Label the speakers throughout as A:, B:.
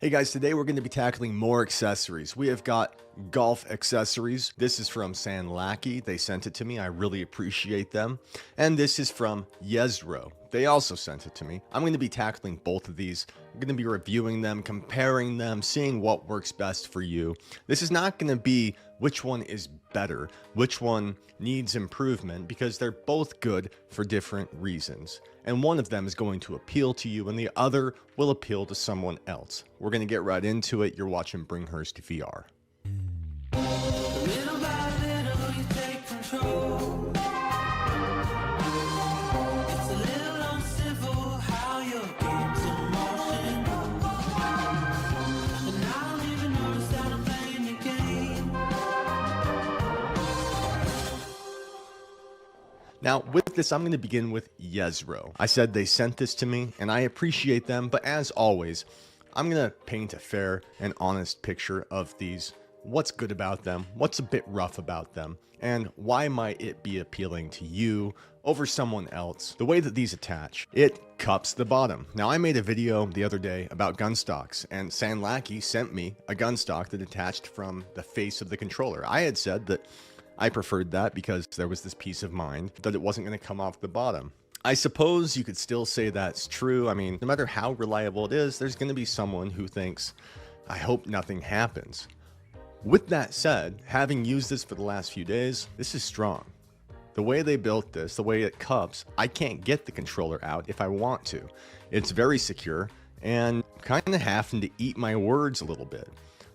A: Hey guys, today we're going to be tackling more accessories. We have got golf accessories. This is from Sanlaki. They sent it to me. I really appreciate them. And this is from Yezro. They also sent it to me. I'm going to be tackling both of these. I'm going to be reviewing them, comparing them, seeing what works best for you. This is not going to be which one is better, which one needs improvement, because they're both good for different reasons. And one of them is going to appeal to you and the other will appeal to someone else. We're going to get right into it. You're watching Bringhurst VR.
B: Little by little, you take control. It's a little uncivil how your game's in motion. And I don't even notice that I'm playing your game.
A: Now, with this, I'm going to begin with Yezro. I said they sent this to me, and I appreciate them, but as always, I'm going to paint a fair and honest picture of these. What's good about them, what's a bit rough about them, and why might it be appealing to you over someone else. The way that these attach, it cups the bottom. Now, I made a video the other day about gun stocks, and Sanlaki sent me a gun stock that attached from the face of the controller. I had said that I preferred that because there was this peace of mind that it wasn't going to come off the bottom. I suppose you could still say that's true. I mean, no matter how reliable it is, there's going to be someone who thinks, I hope nothing happens. With that said, having used this for the last few days, this is strong. The way they built this, the way it cups, I can't get the controller out if I want to. It's very secure and kind of having to eat my words a little bit.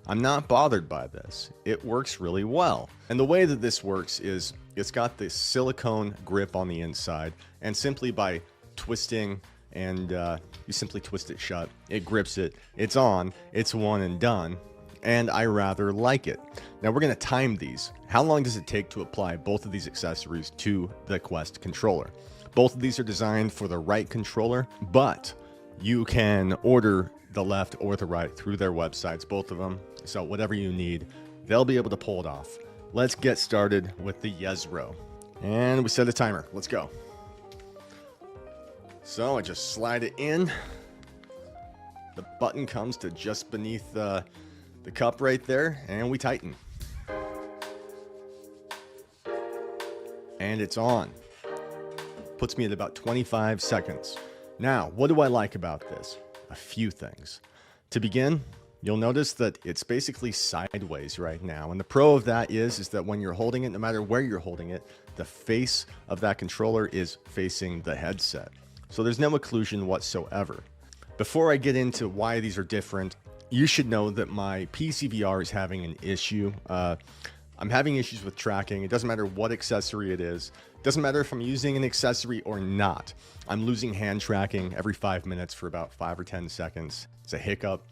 A: I'm not bothered by this. It works really well. And the way that this works is it's got this silicone grip on the inside, and simply by twisting and you simply twist it shut, it grips it, it's on, it's one and done. And I rather like it. Now we're going to time these. How long does it take to apply both of these accessories to the Quest controller? Both of these are designed for the right controller, but you can order the left or the right through their websites, both of them. So whatever you need, they'll be able to pull it off. Let's get started with the Yezro. And we set a timer. Let's go. So I just slide it in. The button comes to just beneath the cup right there, and we tighten. And it's on. Puts me at about 25 seconds. Now, what do I like about this? A few things. To begin, you'll notice that it's basically sideways right now. And the pro of that is that when you're holding it, no matter where you're holding it, the face of that controller is facing the headset. So there's no occlusion whatsoever. Before I get into why these are different, you should know that my PCVR is having an issue. I'm having issues with tracking. It doesn't matter what accessory it is. It doesn't matter if I'm using an accessory or not. I'm losing hand tracking every 5 minutes for about 5 or 10 seconds. It's a hiccup.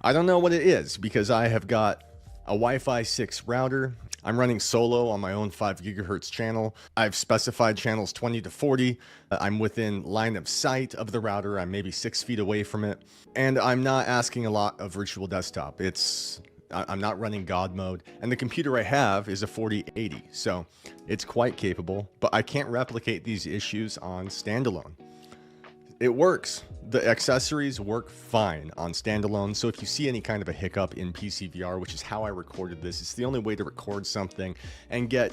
A: I don't know what it is because I have got a Wi-Fi 6 router. I'm running solo on my own 5 gigahertz channel. I've specified channels 20 to 40. I'm within line of sight of the router. I'm maybe 6 feet away from it. And I'm not asking a lot of virtual desktop. I'm not running God mode, and the computer I have is a 4080, so it's quite capable, but I can't replicate these issues on standalone. It works. The accessories work fine on standalone, so if you see any kind of a hiccup in PCVR, which is how I recorded this, it's the only way to record something and get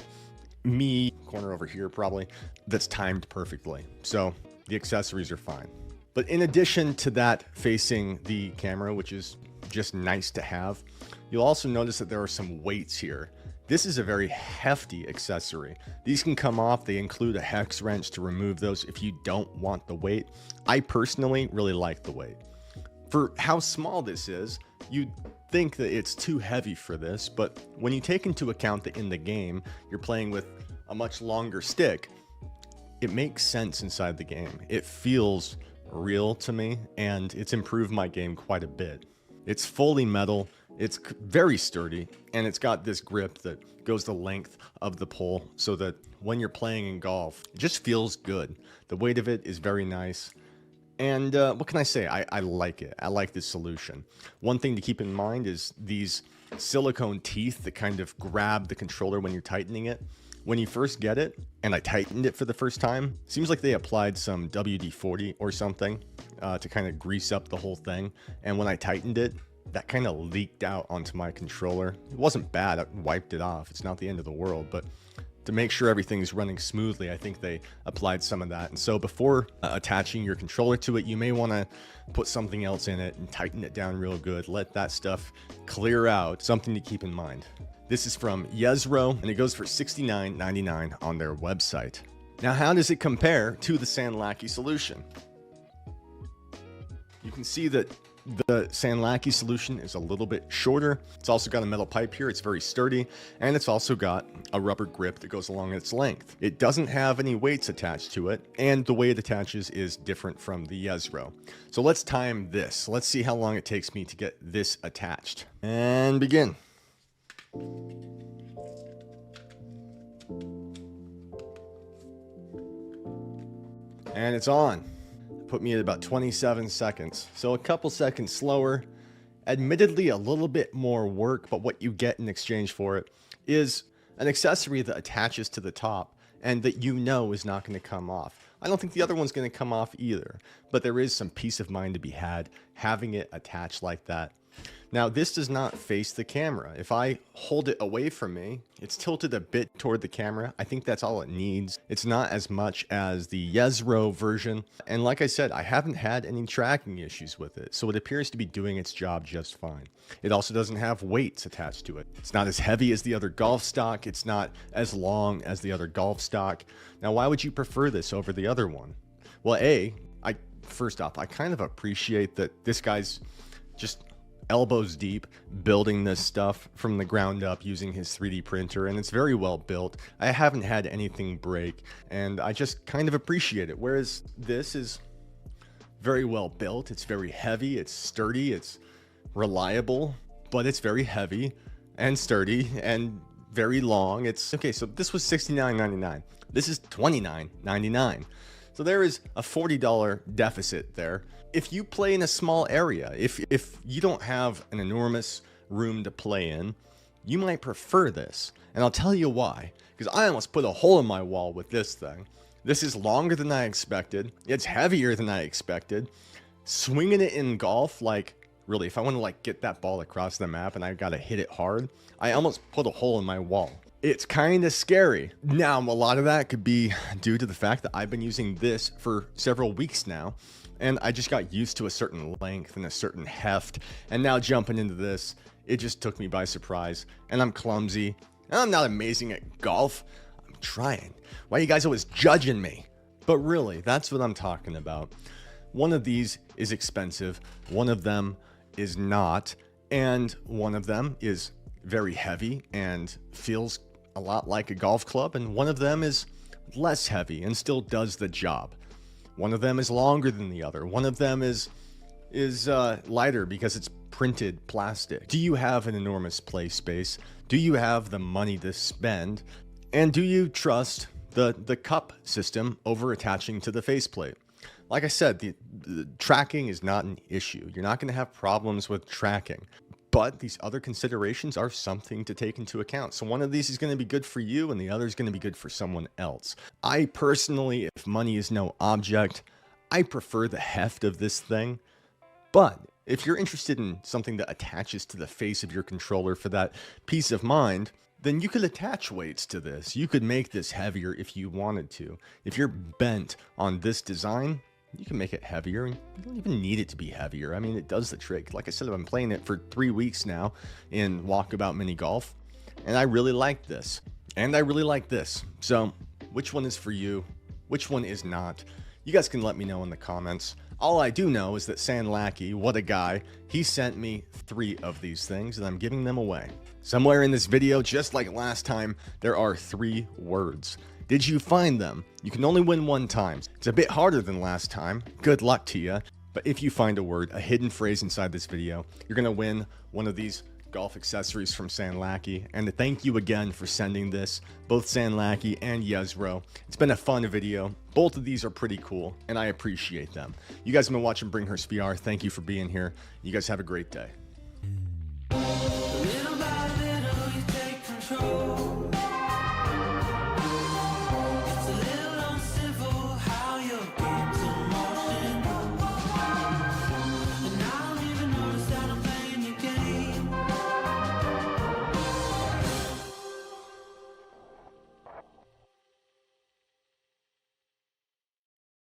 A: me, corner over here probably, that's timed perfectly. So the accessories are fine. But in addition to that facing the camera, which is just nice to have, you'll also notice that there are some weights here. This is a very hefty accessory. These can come off. They include a hex wrench to remove those if you don't want the weight. I personally really like the weight. For how small this is, you'd think that it's too heavy for this, but when you take into account that in the game, you're playing with a much longer stick, it makes sense inside the game. It feels real to me, and it's improved my game quite a bit. It's fully metal, it's very sturdy, and it's got this grip that goes the length of the pole so that when you're playing in golf, it just feels good. The weight of it is very nice. And what can I say? I like it. I like this solution. One thing to keep in mind is these silicone teeth that kind of grab the controller when you're tightening it. When you first get it, and I tightened it for the first time, seems like they applied some WD-40 or something to kind of grease up the whole thing. And when I tightened it, that kind of leaked out onto my controller. It wasn't bad, I wiped it off. It's not the end of the world, but to make sure everything's running smoothly, I think they applied some of that. And so before attaching your controller to it, you may want to put something else in it and tighten it down real good. Let that stuff clear out. Something to keep in mind. This is from Yezro, and it goes for $69.99 on their website. Now, how does it compare to the Sanlaki solution? You can see that the Sanlaki solution is a little bit shorter. It's also got a metal pipe here. It's very sturdy, and it's also got a rubber grip that goes along its length. It doesn't have any weights attached to it, and the way it attaches is different from the Yezro. So let's time this. Let's see how long it takes me to get this attached. And begin. And it's on. Put me at about 27 seconds. So a couple seconds slower. Admittedly, a little bit more work, but what you get in exchange for it is an accessory that attaches to the top and that you know is not going to come off. I don't think the other one's going to come off either, but there is some peace of mind to be had having it attached like that. Now, this does not face the camera. If I hold it away from me, it's tilted a bit toward the camera. I think that's all it needs. It's not as much as the Yezro version. And like I said, I haven't had any tracking issues with it, so it appears to be doing its job just fine. It also doesn't have weights attached to it. It's not as heavy as the other golf stock. It's not as long as the other golf stock. Now, why would you prefer this over the other one? Well, first off, I kind of appreciate that this guy's just elbows deep building this stuff from the ground up using his 3D printer, and it's very well built. I haven't had anything break, and I just kind of appreciate it. Whereas this is very well built, it's very heavy, it's sturdy, it's reliable, but it's very heavy and sturdy and very long. It's okay. So this was $69.99. This is $29.99. So there is a $40 deficit there. If you play in a small area, if you don't have an enormous room to play in, you might prefer this. And I'll tell you why. Because I almost put a hole in my wall with this thing. This is longer than I expected. It's heavier than I expected. Swinging it in golf, like, really, if I want to like get that ball across the map and I got to hit it hard, I almost put a hole in my wall. It's kind of scary. Now, a lot of that could be due to the fact that I've been using this for several weeks now, and I just got used to a certain length and a certain heft, and now jumping into this, it just took me by surprise, and I'm clumsy, and I'm not amazing at golf. I'm trying. Why are you guys always judging me? But really, that's what I'm talking about. One of these is expensive, one of them is not, and one of them is very heavy and feels a lot like a golf club, and one of them is less heavy and still does the job. One of them is longer than the other. One of them is lighter because it's printed plastic. Do you have an enormous play space? Do you have the money to spend? And do you trust the cup system over attaching to the faceplate? Like I said, the tracking is not an issue. You're not going to have problems with tracking. But these other considerations are something to take into account. So one of these is going to be good for you and the other is going to be good for someone else. I personally, if money is no object, I prefer the heft of this thing. But if you're interested in something that attaches to the face of your controller for that peace of mind, then you could attach weights to this. You could make this heavier if you wanted to. If you're bent on this design, you can make it heavier, and you don't even need it to be heavier. I mean, it does the trick. Like I said, I've been playing it for 3 weeks now in Walkabout Mini-Golf, and I really like this. And I really like this. So, which one is for you? Which one is not? You guys can let me know in the comments. All I do know is that Sanlaki, what a guy, he sent me 3 of these things, and I'm giving them away. Somewhere in this video, just like last time, there are 3 words. Did you find them? You can only win 1 time. It's a bit harder than last time. Good luck to you. But if you find a word, a hidden phrase inside this video, you're going to win one of these golf accessories from Sanlaki. And thank you again for sending this, both Sanlaki and Yezro. It's been a fun video. Both of these are pretty cool, and I appreciate them. You guys have been watching BringHerSVR. Thank you for being here. You guys have a great day.
B: Little by little, you take control.